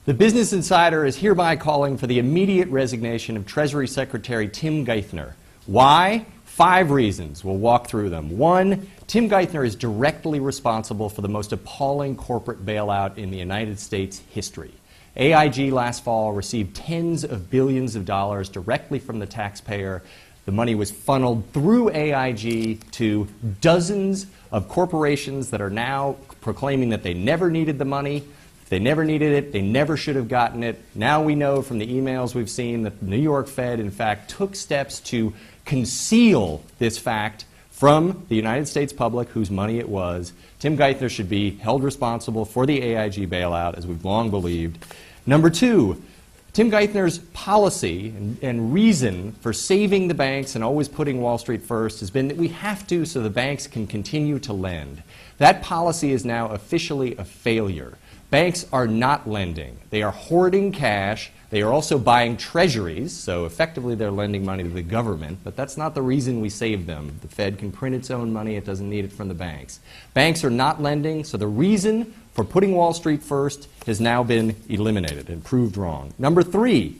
The Business Insider is hereby calling for the immediate resignation of Treasury Secretary Tim Geithner. Why? 5 reasons. We'll walk through them. 1, Tim Geithner is directly responsible for the most appalling corporate bailout in the United States history. AIG last fall received tens of billions of dollars directly from the taxpayer. The money was funneled through AIG to dozens of corporations that are now proclaiming that they never needed the money. If they never needed it, they never should have gotten it. Now we know from the emails we've seen that the New York Fed, in fact, took steps to conceal this fact from the United States public, whose money it was. Tim Geithner should be held responsible for the AIG bailout, as we've long believed. Number 2, Tim Geithner's policy and reason for saving the banks and always putting Wall Street first has been that we have to so the banks can continue to lend. That policy is now officially a failure. Banks are not lending. They are hoarding cash. They are also buying treasuries, so effectively they're lending money to the government, but that's not the reason we save them. The Fed can print its own money. It doesn't need it from the banks. Banks are not lending, so the reason for putting Wall Street first has now been eliminated and proved wrong. Number 3,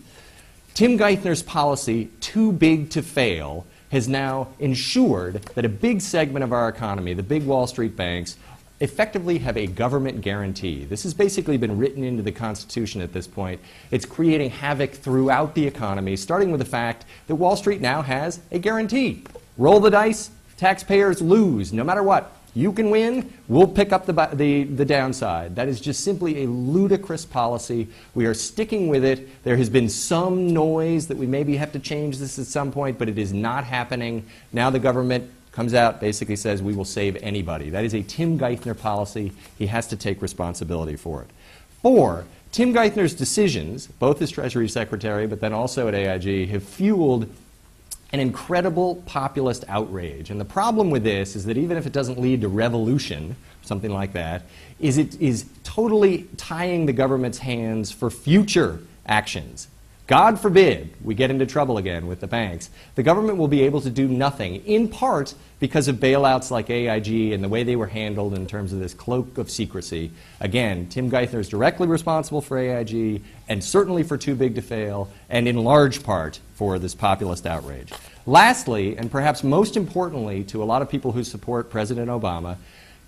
Tim Geithner's policy, too big to fail, has now ensured that a big segment of our economy, the big Wall Street banks, effectively have a government guarantee. This has basically been written into the Constitution at this point. It's creating havoc throughout the economy, starting with the fact that Wall Street now has a guarantee. Roll the dice, taxpayers lose, no matter what. You can win, we'll pick up the downside. That is just simply a ludicrous policy. We are sticking with it. There has been some noise that we maybe have to change this at some point, but it is not happening. Now the government comes out, basically says we will save anybody. That is a Tim Geithner policy. He has to take responsibility for it. 4, Tim Geithner's decisions, both as Treasury Secretary but then also at AIG, have fueled an incredible populist outrage. And the problem with this is that even if it doesn't lead to revolution, something like that, is it is totally tying the government's hands for future actions. God forbid we get into trouble again with the banks. The government will be able to do nothing, in part because of bailouts like AIG and the way they were handled in terms of this cloak of secrecy. Again, Tim Geithner is directly responsible for AIG and certainly for too big to fail, and in large part for this populist outrage. Lastly, and perhaps most importantly to a lot of people who support President Obama,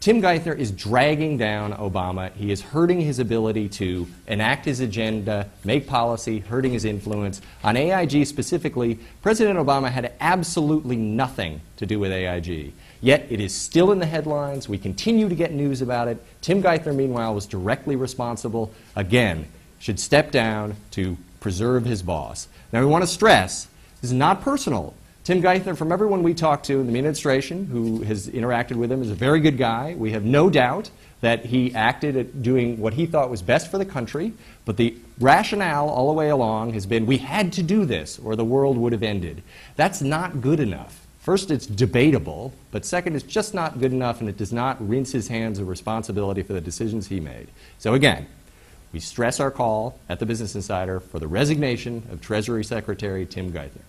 Tim Geithner is dragging down Obama. He is hurting his ability to enact his agenda, make policy, hurting his influence. On AIG specifically, President Obama had absolutely nothing to do with AIG. Yet it is still in the headlines. We continue to get news about it. Tim Geithner, meanwhile, was directly responsible. Again, should step down to preserve his boss. Now, we want to stress, this is not personal. Tim Geithner, from everyone we talked to in the administration who has interacted with him, is a very good guy. We have no doubt that he acted at doing what he thought was best for the country, but the rationale all the way along has been we had to do this or the world would have ended. That's not good enough. First, it's debatable, but second, it's just not good enough, and it does not rinse his hands of responsibility for the decisions he made. So again, we stress our call at the Business Insider for the resignation of Treasury Secretary Tim Geithner.